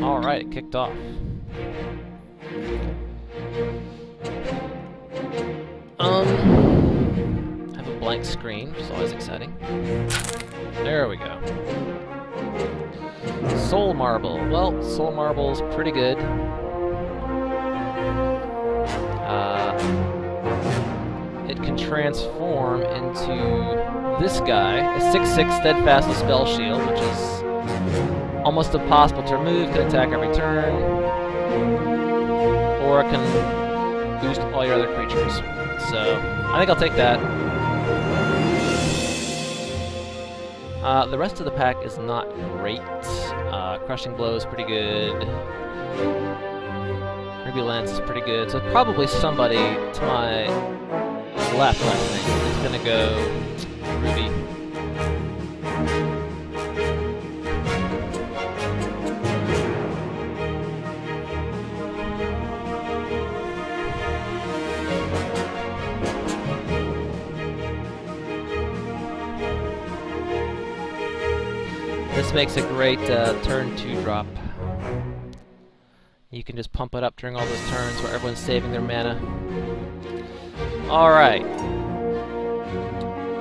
Alright, it kicked off. I have a blank screen, which is always exciting. There we go. Soul Marble. Well, Soul Marble's pretty good. It can transform into this guy, a 6/6 Steadfast with Spell Shield, which is almost impossible to remove, can attack every turn, or it can boost all your other creatures. So, I think I'll take that. The rest of the pack is not great. Crushing Blow is pretty good. Ruby Lance is pretty good. So probably somebody to my left, I think, is going to go Ruby. This makes a great turn 2 drop. You can just pump it up during all those turns where everyone's saving their mana. Alright.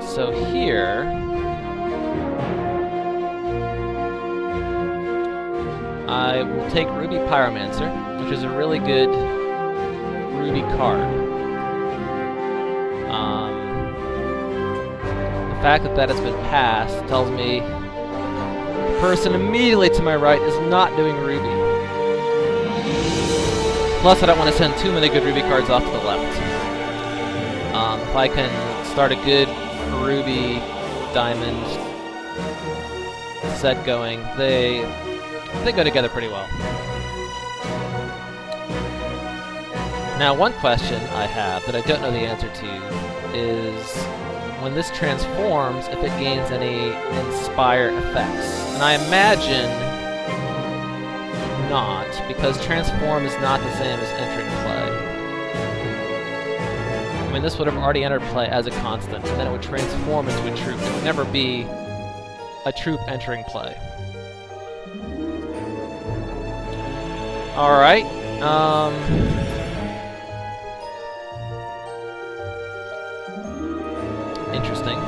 So here... I will take Ruby Pyromancer, which is a really good Ruby card. The fact that that has been passed tells me the person immediately to my right is not doing Ruby. Plus, I don't want to send too many good Ruby cards off to the left. If I can start a good Ruby Diamond set going, they go together pretty well. Now, one question I have that I don't know the answer to is when this transforms, if it gains any Inspire effects. And I imagine not, because transform is not the same as entering play. I mean, this would have already entered play as a constant, and then it would transform into a troop. It would never be a troop entering play. Alright, interesting.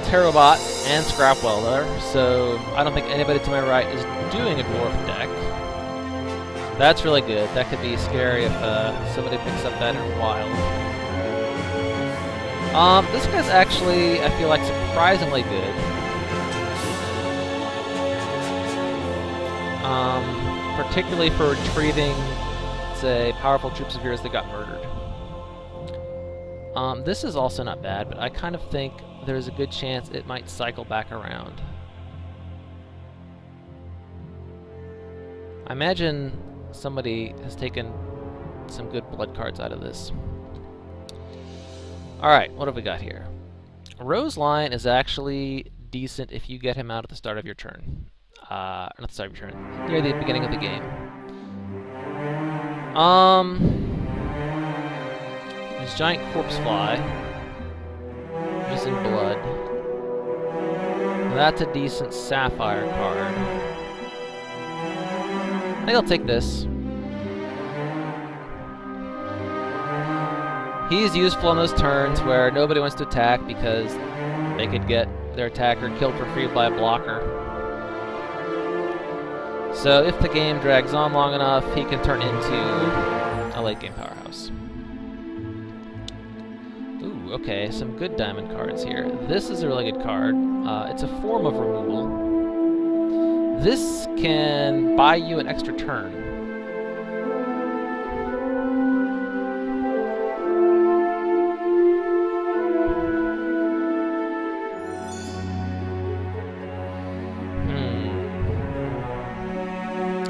Terrobot and Scrapwell there, so I don't think anybody to my right is doing a Dwarf deck. That's really good. That could be scary if somebody picks up that in Wild. This guy's actually, I feel like, surprisingly good. Particularly for retrieving, say, powerful troops of yours that got murdered. This is also not bad, but I kind of think there's a good chance it might cycle back around. I imagine somebody has taken some good blood cards out of this. Alright, what have we got here? Roseline is actually decent if you get him out at the start of your turn. Not the start of your turn, near the beginning of the game. There's Giant Corpse Fly, which is in blood. That's a decent Sapphire card. I think I'll take this. He's useful on those turns where nobody wants to attack because they could get their attacker killed for free by a blocker. So if the game drags on long enough, he can turn into a late game powerhouse. Ooh, okay, some good diamond cards here. This is a really good card. It's a form of removal. This can buy you an extra turn.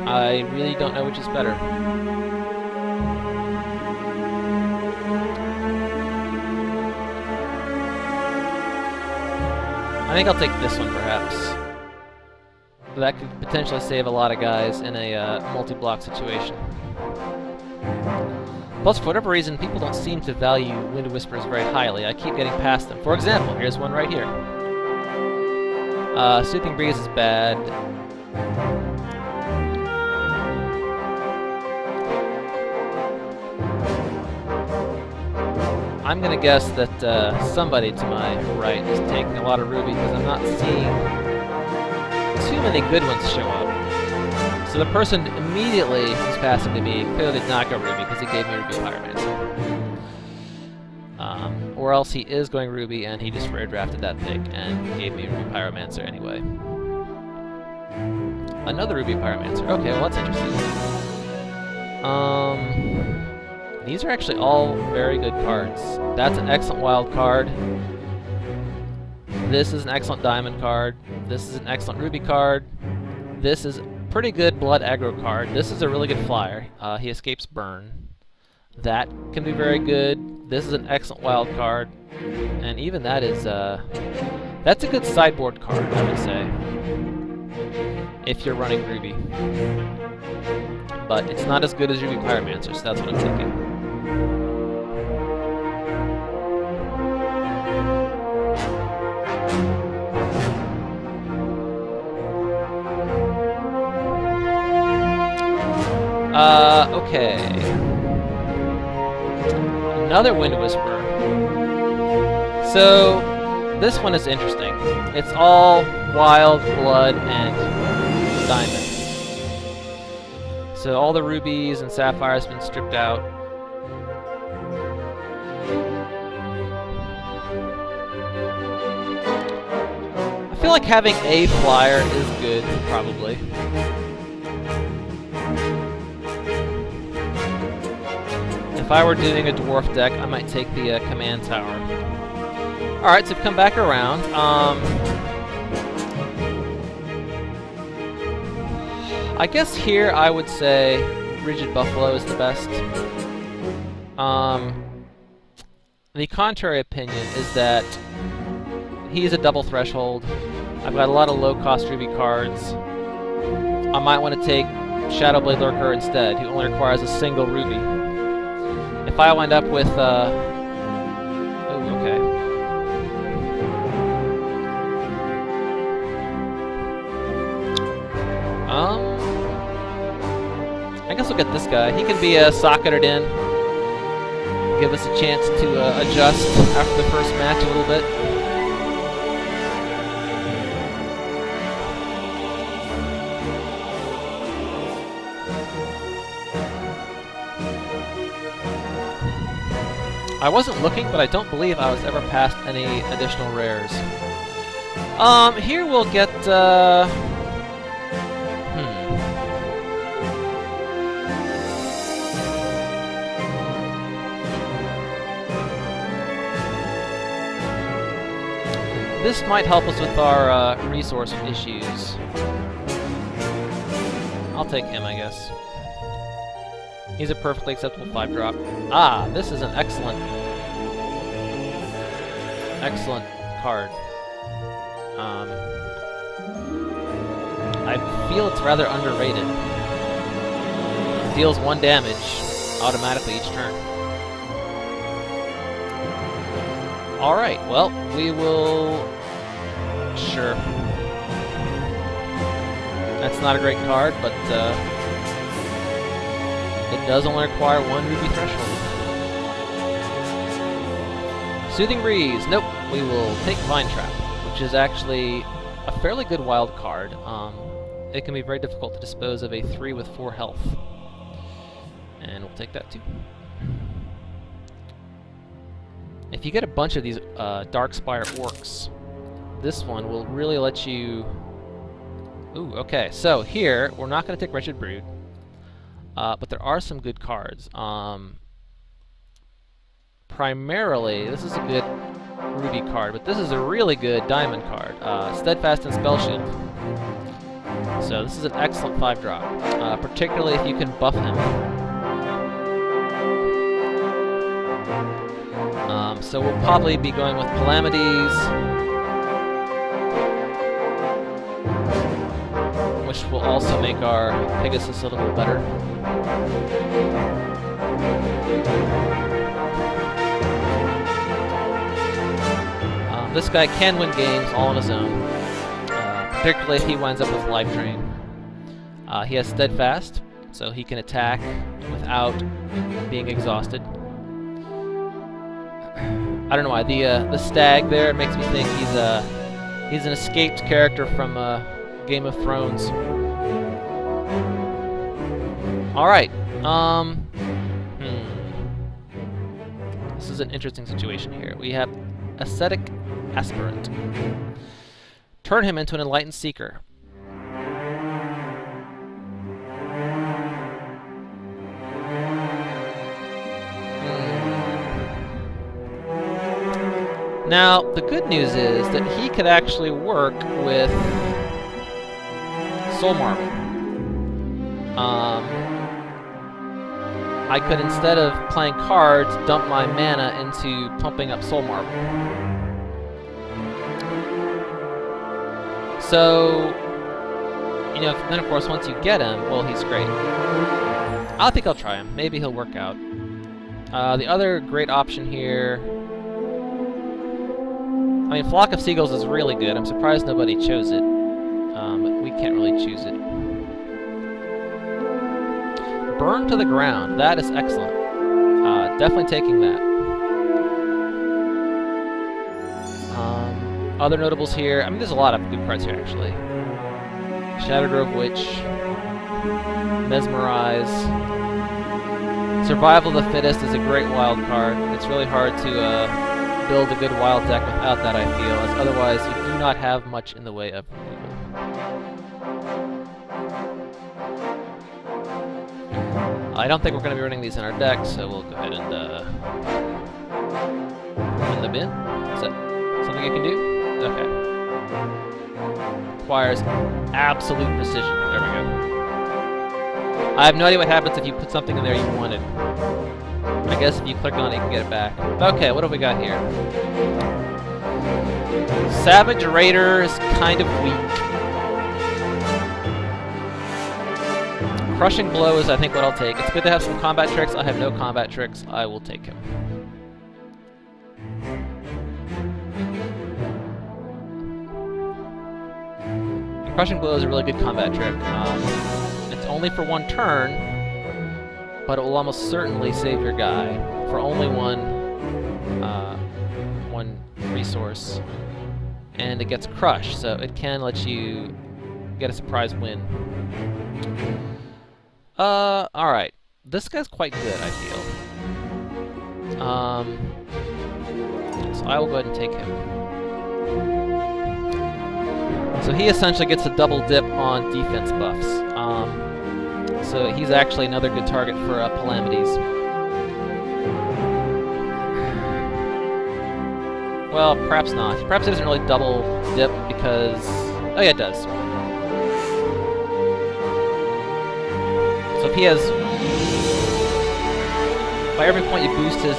I really don't know which is better. I think I'll take this one, perhaps. That could potentially save a lot of guys in a multi-block situation. Plus, for whatever reason, people don't seem to value Wind Whispers very highly. I keep getting past them. For example, here's one right here. Soothing Breeze is bad. I'm gonna guess that somebody to my right is taking a lot of Ruby because I'm not seeing too many good ones show up. So the person immediately who's passing to me clearly did not go Ruby because he gave me Ruby Pyromancer. Or else he is going Ruby and he just rare drafted that pick and gave me Ruby Pyromancer anyway. Another Ruby Pyromancer. Okay, well that's interesting. These are actually all very good cards. That's an excellent wild card. This is an excellent diamond card. This is an excellent ruby card. This is a pretty good blood aggro card. This is a really good flyer. He escapes burn. That can be very good. This is an excellent wild card. And even that is, that's a good sideboard card, I would say, if you're running Ruby. But it's not as good as Ruby Pyromancer, so that's what I'm thinking. Okay. Another Wind Whisperer. So, this one is interesting. It's all wild, blood, and diamond. So all the rubies and sapphires have been stripped out. I feel like having a flyer is good, probably. If I were doing a dwarf deck, I might take the command tower. Alright, so we've come back around. I guess here I would say Rigid Buffalo is the best. The contrary opinion is that he's a double threshold. I've got a lot of low-cost Ruby cards. I might want to take Shadowblade Lurker instead, who only requires a single Ruby. If I wind up with, oh, okay. I guess we'll get this guy. He can be socketed in. Give us a chance to adjust after the first match a little bit. I wasn't looking, but I don't believe I was ever past any additional rares. Here we'll get, This might help us with our resource issues. I'll take him, I guess. He's a perfectly acceptable 5-drop. Ah, this is an excellent card. I feel it's rather underrated. It deals 1 damage automatically each turn. Alright, well, we will... Sure. That's not a great card, but it does only require 1 ruby threshold. Soothing Breeze. Nope. We will take Vine Trap, which is actually a fairly good wild card. It can be very difficult to dispose of a 3 with 4 health. And we'll take that too. If you get a bunch of these Darkspire Orcs, this one will really let you... Ooh, okay. So here, we're not going to take Wretched Brood. But there are some good cards. Primarily, this is a good Ruby card, but this is a really good Diamond card. Steadfast and Spell Shield. So this is an excellent 5-drop, particularly if you can buff him. So we'll probably be going with Calamities, which will also make our Pegasus a little better. this guy can win games all on his own, particularly if he winds up with Life Drain. He has Steadfast, so he can attack without being exhausted. I don't know why, the stag there makes me think he's an escaped character from Game of Thrones. Alright, this is an interesting situation here. We have Ascetic Aspirant. Turn him into an Enlightened Seeker. Now, the good news is that he could actually work with Soul Marble. I could, instead of playing cards, dump my mana into pumping up Soul Marble. So, you know, then of course once you get him, well, he's great. I think I'll try him. Maybe he'll work out. The other great option here... I mean, Flock of Seagulls is really good. I'm surprised nobody chose it. But we can't really choose it. Burn to the Ground. That is excellent. Definitely taking that. Other notables here. I mean, there's a lot of good cards here, actually. Shadow Grove Witch. Mesmerize. Survival of the Fittest is a great wild card. It's really hard to build a good wild deck without that, I feel, as otherwise you do not have much in the way of removal. I don't think we're going to be running these in our deck, so we'll go ahead and put in the bin. Is that something I can do? Okay. Requires absolute precision. There we go. I have no idea what happens if you put something in there you wanted. I guess if you click on it, you can get it back. Okay, what have we got here? Savage Raider is kind of weak. Crushing Blow is, I think, what I'll take. It's good to have some combat tricks. I have no combat tricks. I will take him. Crushing Blow is a really good combat trick. It's only for one turn, but it will almost certainly save your guy for only one resource. And it gets crushed, so it can let you get a surprise win. Alright. This guy's quite good, I feel. So I will go ahead and take him. So he essentially gets a double dip on defense buffs. So he's actually another good target for Calamities. Well, perhaps not. Perhaps it doesn't really double dip because... Oh yeah, it does. So if he has... By every point you boost his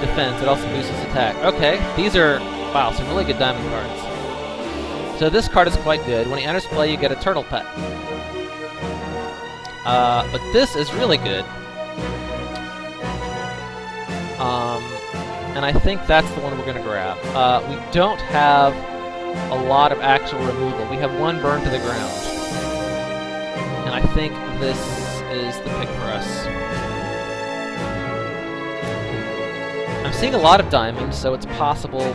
defense, it also boosts his attack. Okay, these are... Wow, some really good diamond cards. So this card is quite good. When he enters play, you get a turtle pet. But this is really good. And I think that's the one we're going to grab. We don't have a lot of actual removal. We have one burn to the ground. And I think this is the pick for us. I'm seeing a lot of diamonds, so it's possible...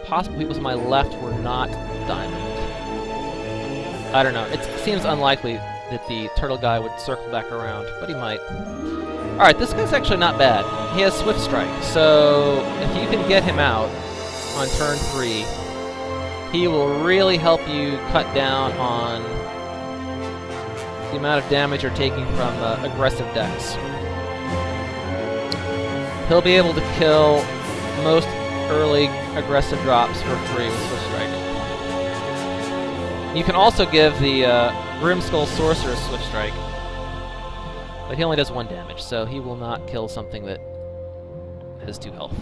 Possible people to my left were not diamond. I don't know. It seems unlikely that the turtle guy would circle back around, but he might. Alright, this guy's actually not bad. He has Swift Strike, so if you can get him out on turn 3, he will really help you cut down on the amount of damage you're taking from aggressive decks. He'll be able to kill most early aggressive drops for free with Swift Strike. You can also give the Grimskull Sorcerer Swift Strike, but he only does 1 damage, so he will not kill something that has 2 health.